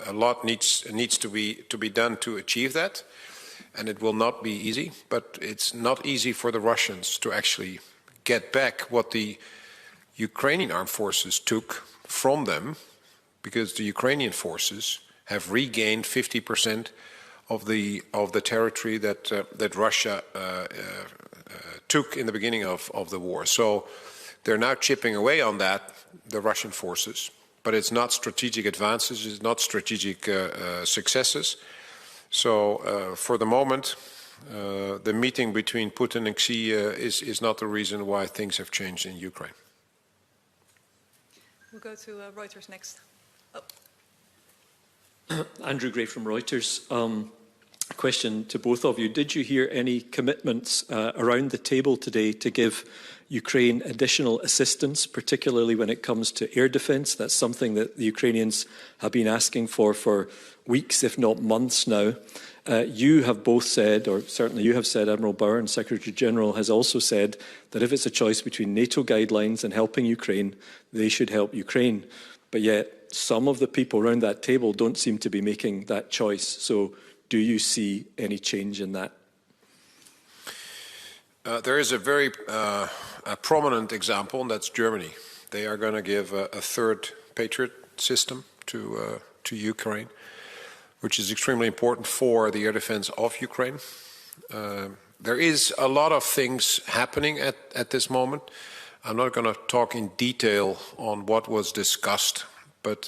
a lot needs to be done to achieve that, and it will not be easy. But it's not easy for the Russians to actually get back what the Ukrainian armed forces took from them, because the Ukrainian forces have regained 50% of the territory that Russia took in the beginning of the war. So they're now chipping away on that, the Russian forces, but it's not strategic advances, it's not strategic successes. So for the moment, the meeting between Putin and Xi is not the reason why things have changed in Ukraine. We'll go to Reuters next. Oh. Andrew Gray from Reuters. Question to both of you. Did you hear any commitments around the table today to give Ukraine additional assistance, particularly when it comes to air defence? That's something that the Ukrainians have been asking for weeks, if not months now. You have both said, or certainly you have said, Admiral Bauer, and Secretary General has also said, that if it's a choice between NATO guidelines and helping Ukraine, they should help Ukraine. But yet, some of the people around that table don't seem to be making that choice. So do you see any change in that? There is a very prominent example, and that's Germany. They are going to give a third Patriot system to Ukraine, which is extremely important for the air defense of Ukraine. There is a lot of things happening at this moment. I'm not going to talk in detail on what was discussed, but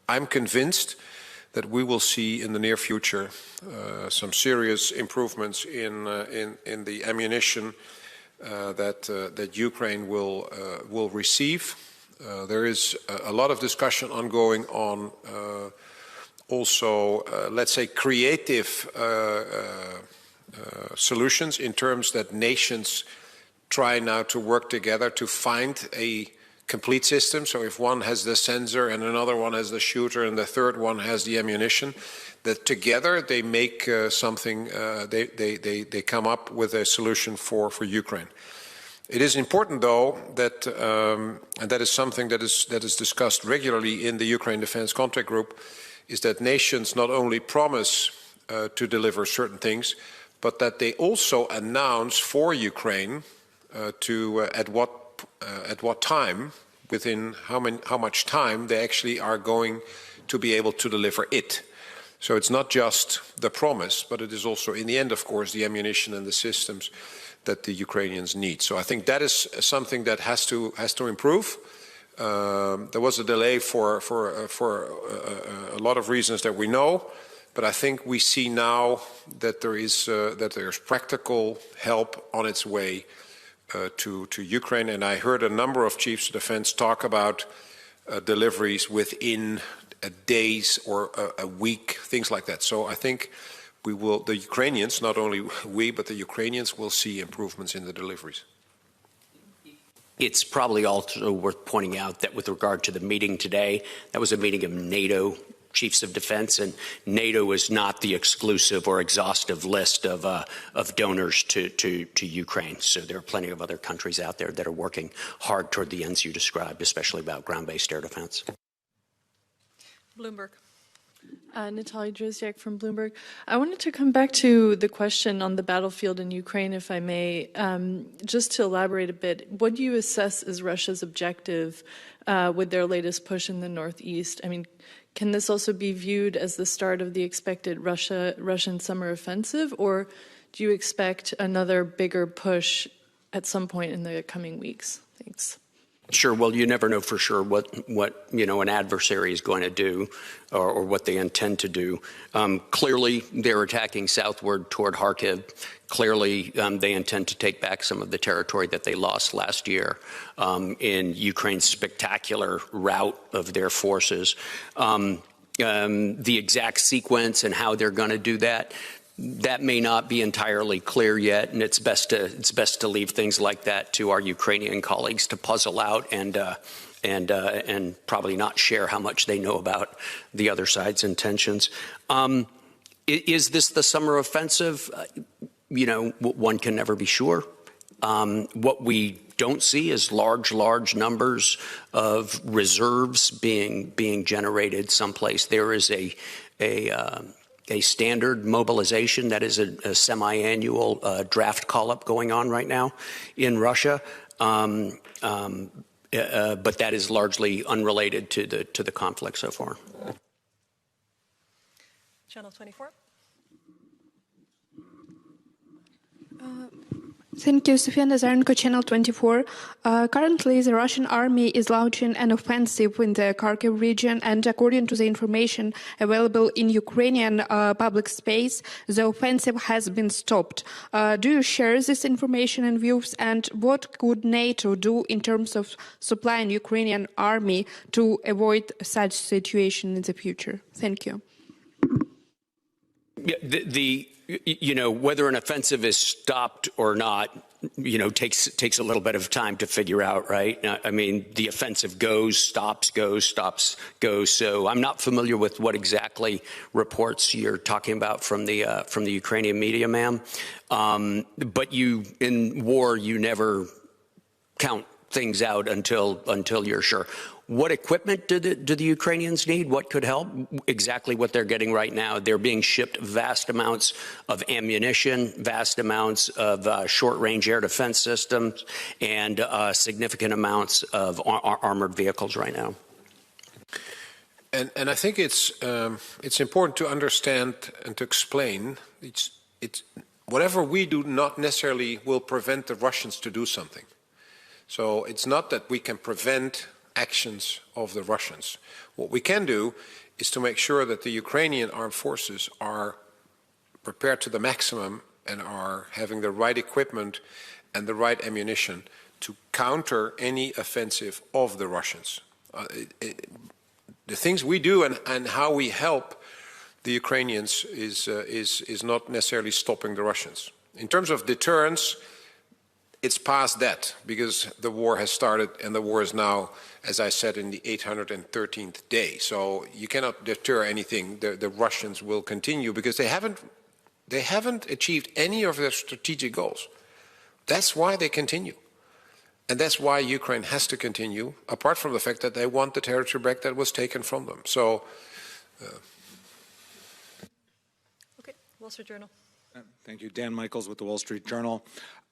I'm convinced that we will see in the near future some serious improvements in the ammunition that Ukraine will receive. There is a lot of discussion ongoing on also, let's say, creative solutions in terms that nations try now to work together to find a complete system. So if one has the sensor and another one has the shooter and the third one has the ammunition, that together they make something, they come up with a solution for Ukraine. It is important, though, that, and that is something that is discussed regularly in the Ukraine Defense Contact Group, is that nations not only promise to deliver certain things, but that they also announce for Ukraine at what time, within how much time they actually are going to be able to deliver it. So it's not just the promise, but it is also, in the end, of course, the ammunition and the systems that the Ukrainians need. So I think that is something that has to improve. There was a delay for a lot of reasons that we know, but I think we see now that there's practical help on its way to Ukraine. And I heard a number of chiefs of defense talk about deliveries within days or a week, things like that. So I think the Ukrainians, not only we, but the Ukrainians will see improvements in the deliveries. It's probably also worth pointing out that with regard to the meeting today, that was a meeting of NATO chiefs of defense, and NATO is not the exclusive or exhaustive list of donors to Ukraine. So there are plenty of other countries out there that are working hard toward the ends you described, especially about ground-based air defense. Bloomberg. Natalia Drozdiak from Bloomberg. I wanted to come back to the question on the battlefield in Ukraine, if I may, just to elaborate a bit. What do you assess is Russia's objective with their latest push in the northeast? I mean, can this also be viewed as the start of the expected Russian summer offensive, or do you expect another bigger push at some point in the coming weeks? Thanks. Sure. Well, you never know for sure what an adversary is going to do or what they intend to do. Clearly, they're attacking southward toward Kharkiv. Clearly, they intend to take back some of the territory that they lost last year in Ukraine's spectacular rout of their forces. The exact sequence and how they're going to do that may not be entirely clear yet, and it's best to leave things like that to our Ukrainian colleagues to puzzle out and probably not share how much they know about the other side's intentions. Is this the summer offensive? One can never be sure. What we don't see is large numbers of reserves being generated someplace. There is a standard mobilization that is a semi-annual draft call-up going on right now in Russia, but that is largely unrelated to the conflict so far. Channel 24. Thank you, Sofia Nazarenko, Channel 24. Currently, the Russian army is launching an offensive in the Kharkiv region, and according to the information available in Ukrainian public space, the offensive has been stopped. Do you share this information and views, and what could NATO do in terms of supplying Ukrainian army to avoid such situation in the future? Thank you. Yeah, whether an offensive is stopped or not, takes a little bit of time to figure out, right? I mean, the offensive goes, stops, goes. So I'm not familiar with what exactly reports you're talking about from the Ukrainian media, ma'am. But in war, you never count things out until you're sure. What equipment do the Ukrainians need? What could help? Exactly what they're getting right now. They're being shipped vast amounts of ammunition, vast amounts of short-range air defense systems, and significant amounts of armored vehicles right now. And I think it's important to understand and to explain. Whatever we do not necessarily will prevent the Russians to do something. So it's not that we can prevent actions of the Russians. What we can do is to make sure that the Ukrainian armed forces are prepared to the maximum and are having the right equipment and the right ammunition to counter any offensive of the Russians. The things we do and how we help the Ukrainians is not necessarily stopping the Russians. In terms of deterrence, it's past that, because the war has started and the war is now, as I said, in the 813th day. So you cannot deter anything. The Russians will continue because they haven't achieved any of their strategic goals. That's why they continue. And that's why Ukraine has to continue, apart from the fact that they want the territory back that was taken from them. So, Okay, Wall Street Journal. Thank you. Dan Michaels with the Wall Street Journal.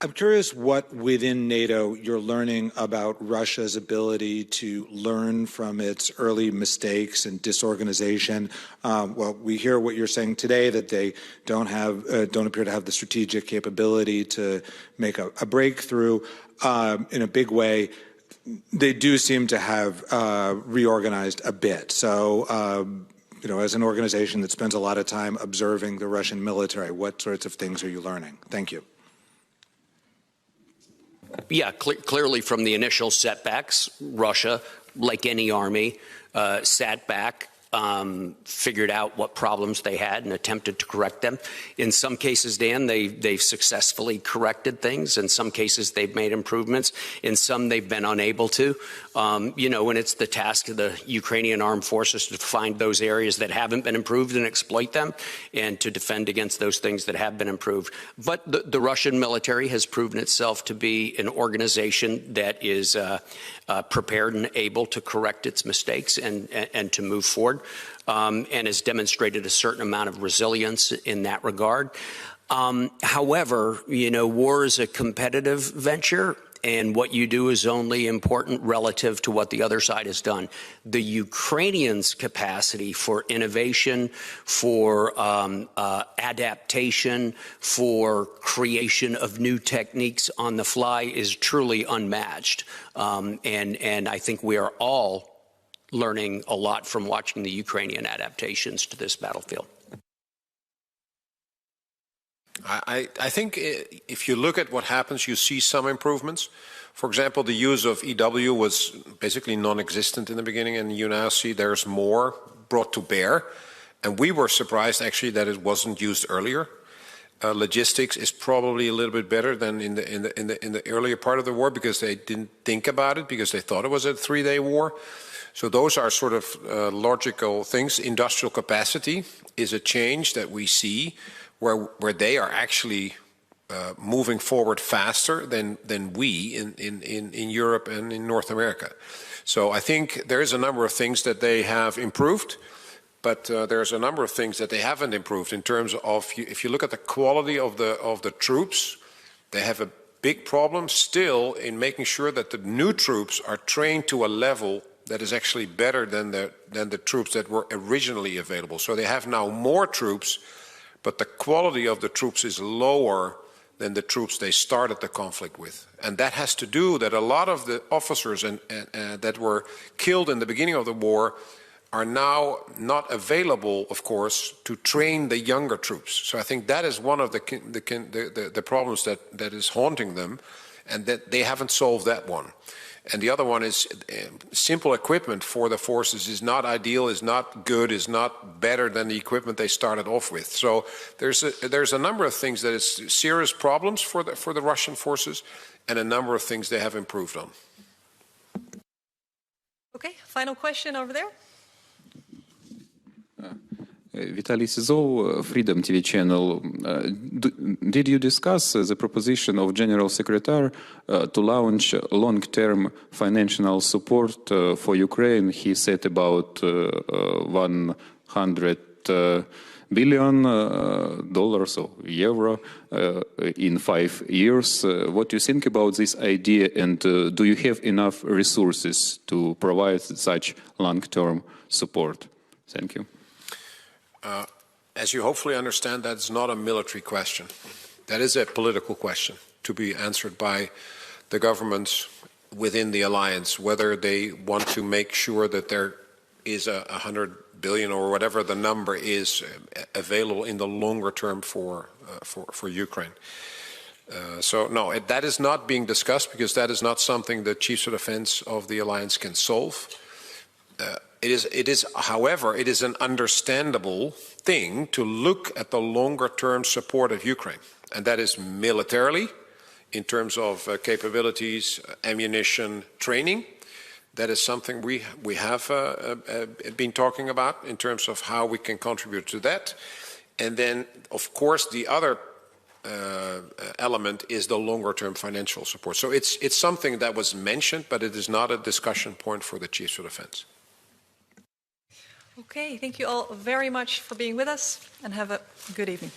I'm curious what within NATO you're learning about Russia's ability to learn from its early mistakes and disorganization. Well, we hear what you're saying today, that they don't appear to have the strategic capability to make a breakthrough in a big way. They do seem to have reorganized a bit. So, as an organization that spends a lot of time observing the Russian military, what sorts of things are you learning? Thank you. Yeah, clearly from the initial setbacks, Russia, like any army, sat back, figured out what problems they had and attempted to correct them. In some cases, Dan, they've successfully corrected things. In some cases, they've made improvements. In some, they've been unable to. And it's the task of the Ukrainian armed forces to find those areas that haven't been improved and exploit them, and to defend against those things that have been improved. But the Russian military has proven itself to be an organization that is prepared and able to correct its mistakes and to move forward, and has demonstrated a certain amount of resilience in that regard. However, war is a competitive venture, and what you do is only important relative to what the other side has done. The Ukrainians' capacity for innovation, for adaptation, for creation of new techniques on the fly is truly unmatched. And I think we are all learning a lot from watching the Ukrainian adaptations to this battlefield. I think if you look at what happens, you see some improvements. For example, the use of EW was basically non-existent in the beginning, and you now see there's more brought to bear. And we were surprised, actually, that it wasn't used earlier. Logistics is probably a little bit better than in the earlier part of the war, because they didn't think about it, because they thought it was a 3-day war. So those are sort of logical things. Industrial capacity is a change that we see, where they are actually moving forward faster than we in Europe and in North America. So I think there is a number of things that they have improved, but there's a number of things that they haven't improved in terms of, if you look at the quality of the troops, they have a big problem still in making sure that the new troops are trained to a level that is actually better than the troops that were originally available. So they have now more troops, but the quality of the troops is lower than the troops they started the conflict with. And that has to do that a lot of the officers that were killed in the beginning of the war are now not available, of course, to train the younger troops. So I think that is one of the problems that is haunting them, and that they haven't solved that one. And the other one is simple equipment for the forces is not ideal, is not good, is not better than the equipment they started off with. So there's a number of things that is serious problems for the Russian forces, and a number of things they have improved on. Okay, final question over there. Vitaly Sizov, Freedom TV channel. Did you discuss the proposition of General Secretary to launch long-term financial support for Ukraine? He said about $100 billion or euro in 5 years. What do you think about this idea, and do you have enough resources to provide such long-term support? Thank you. As you hopefully understand, that's not a military question. That is a political question to be answered by the governments within the alliance, whether they want to make sure that there is $100 billion or whatever the number is available in the longer term for Ukraine. So no, that is not being discussed, because that is not something the Chiefs of Defense of the alliance can solve. However, it is an understandable thing to look at the longer-term support of Ukraine, and that is militarily, in terms of capabilities, ammunition, training. That is something we have been talking about in terms of how we can contribute to that. And then, of course, the other element is the longer-term financial support. So it's something that was mentioned, but it is not a discussion point for the Chiefs of Defense. Okay, thank you all very much for being with us, and have a good evening.